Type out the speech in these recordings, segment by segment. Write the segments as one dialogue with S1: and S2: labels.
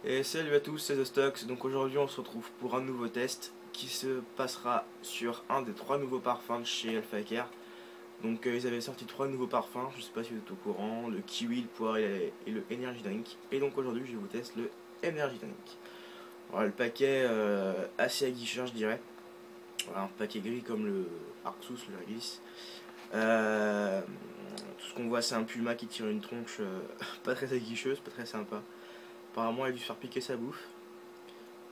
S1: Et salut à tous, c'est The Stocks. Donc aujourd'hui on se retrouve pour un nouveau test qui se passera sur un des 3 nouveaux parfums de chez Alpha Care. Donc ils avaient sorti 3 nouveaux parfums, je sais pas si vous êtes au courant, le kiwi, le poire et le energy drink. Et donc aujourd'hui je vous teste le energy drink. Voilà, le paquet assez aguicheur je dirais. Voilà, un paquet gris comme le Arxus, le Réglisse. Tout ce qu'on voit c'est un puma qui tire une tronche pas très aguicheuse, pas très sympa. Apparemment il a dû se faire piquer sa bouffe.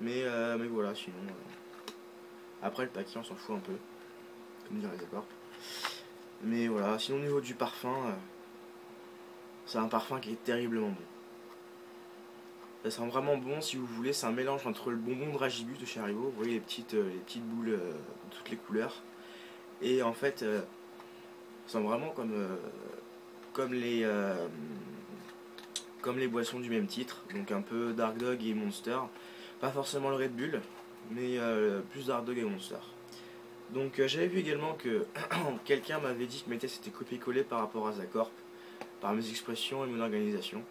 S1: Mais voilà, sinon. Après le paquet on s'en fout un peu, comme dirait les corps. Mais voilà, sinon au niveau du parfum, c'est un parfum qui est terriblement bon. Ça sent vraiment bon si vous voulez, c'est un mélange entre le bonbon de Dragibus de chez Haribo, vous voyez les petites boules de toutes les couleurs. Et en fait, ça sent vraiment comme les boissons du même titre, donc un peu Dark Dog et Monster. Pas forcément le Red Bull, mais plus Dark Dog et Monster. Donc j'avais vu également que quelqu'un m'avait dit que mes tests étaient copié-collé par rapport à Zacorp, par mes expressions et mon organisation.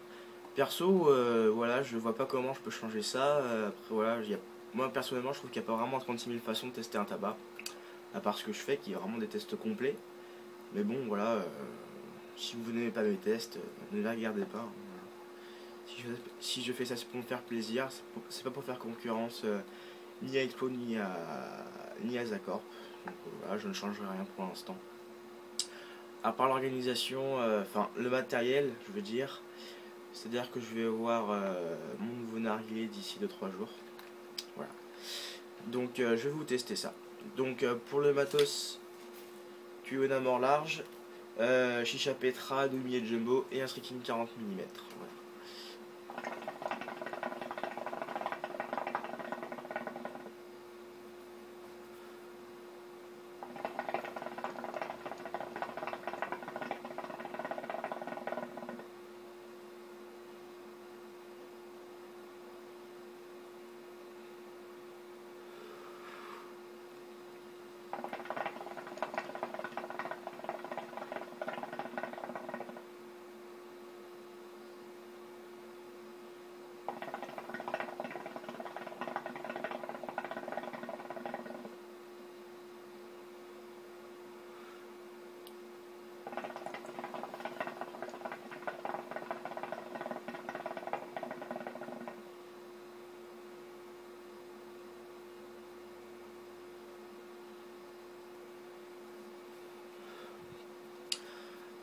S1: Perso, voilà, je vois pas comment je peux changer ça. Après voilà, moi personnellement je trouve qu'il n'y a pas vraiment 36 000 façons de tester un tabac, à part ce que je fais qui est vraiment des tests complets. Mais bon voilà, si vous n'aimez pas mes tests, ne les regardez pas. Voilà. Si je fais ça c'est pour me faire plaisir, c'est pas pour faire concurrence ni à Expo ni à Zacorp. Donc voilà, je ne changerai rien pour l'instant. À part l'organisation, enfin le matériel, je veux dire. C'est-à-dire que je vais voir mon nouveau narguilé d'ici 2-3 jours. Voilà. Donc je vais vous tester ça. Donc pour le matos, tuyau d'un mort large, chicha Petra, demi et jumbo et un striking 40 mm. Voilà.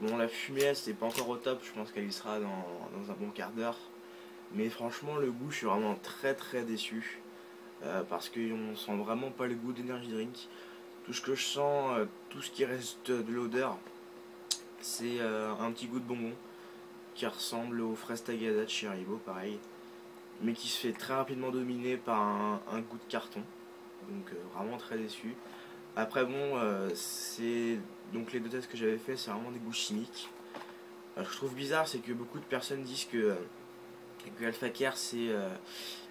S1: Bon, la fumée, c'est pas encore au top, je pense qu'elle y sera dans un bon quart d'heure. Mais franchement, le goût, je suis vraiment très déçu. Parce qu'on sent vraiment pas le goût d'Energy Drink. Tout ce que je sens, tout ce qui reste de l'odeur, c'est un petit goût de bonbon qui ressemble aux fraises Tagada de chez Haribo, pareil. Mais qui se fait très rapidement dominer par un goût de carton. Donc vraiment très déçu. Après bon, c'est donc les deux tests que j'avais fait, c'est vraiment des goûts chimiques. Ce que je trouve bizarre, c'est que beaucoup de personnes disent que Alpha Care c'est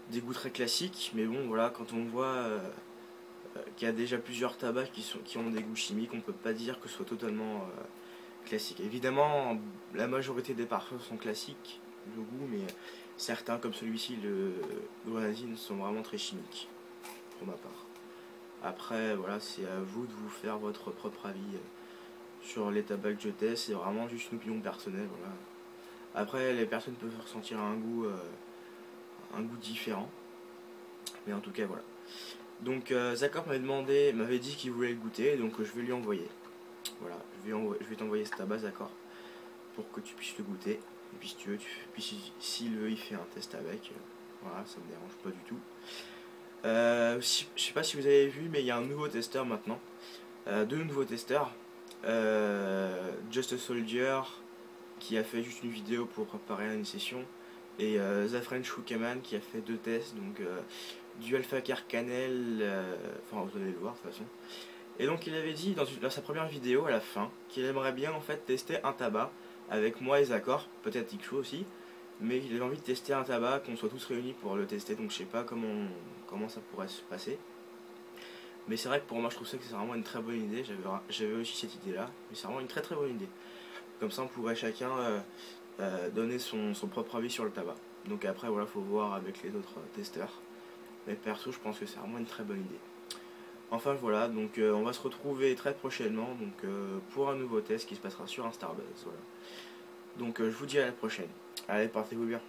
S1: des goûts très classiques, mais bon voilà, quand on voit qu'il y a déjà plusieurs tabacs qui ont des goûts chimiques, on peut pas dire que ce soit totalement classique. Évidemment, la majorité des parfums sont classiques, le goût, mais certains comme celui-ci, le grenadine, sont vraiment très chimiques, pour ma part. Après, voilà, c'est à vous de vous faire votre propre avis sur les tabacs que je teste. C'est vraiment juste une opinion personnelle. Voilà. Après, les personnes peuvent ressentir un goût différent. Mais en tout cas, voilà. Donc, Zacorp m'avait dit qu'il voulait le goûter, donc je vais lui envoyer. Voilà, je vais t'envoyer ce tabac, Zacorp, pour que tu puisses le goûter. Et puis, si tu veux, s'il veut, il fait un test avec. Voilà, ça me dérange pas du tout. Je sais pas si vous avez vu, mais il y a un nouveau testeur maintenant. Deux nouveaux testeurs. Just a Soldier, qui a fait juste une vidéo pour préparer une session. Et The French Shukaman, qui a fait 2 tests. Donc du Alpha Care Cannelle. Enfin, vous allez le voir de toute façon. Et donc il avait dit dans sa première vidéo à la fin qu'il aimerait bien en fait tester un tabac avec moi et Zacorp, peut-être Iksho aussi. Mais il avait envie de tester un tabac, qu'on soit tous réunis pour le tester, donc je sais pas comment ça pourrait se passer. Mais c'est vrai que pour moi je trouve ça que c'est vraiment une très bonne idée, j'avais aussi cette idée là, mais c'est vraiment une très bonne idée. Comme ça on pourrait chacun donner son propre avis sur le tabac. Donc après voilà, faut voir avec les autres testeurs. Mais perso, je pense que c'est vraiment une très bonne idée. Enfin voilà, donc on va se retrouver très prochainement donc, pour un nouveau test qui se passera sur un Starbuzz. Voilà. Donc je vous dis à la prochaine. Allez, portez-vous bien.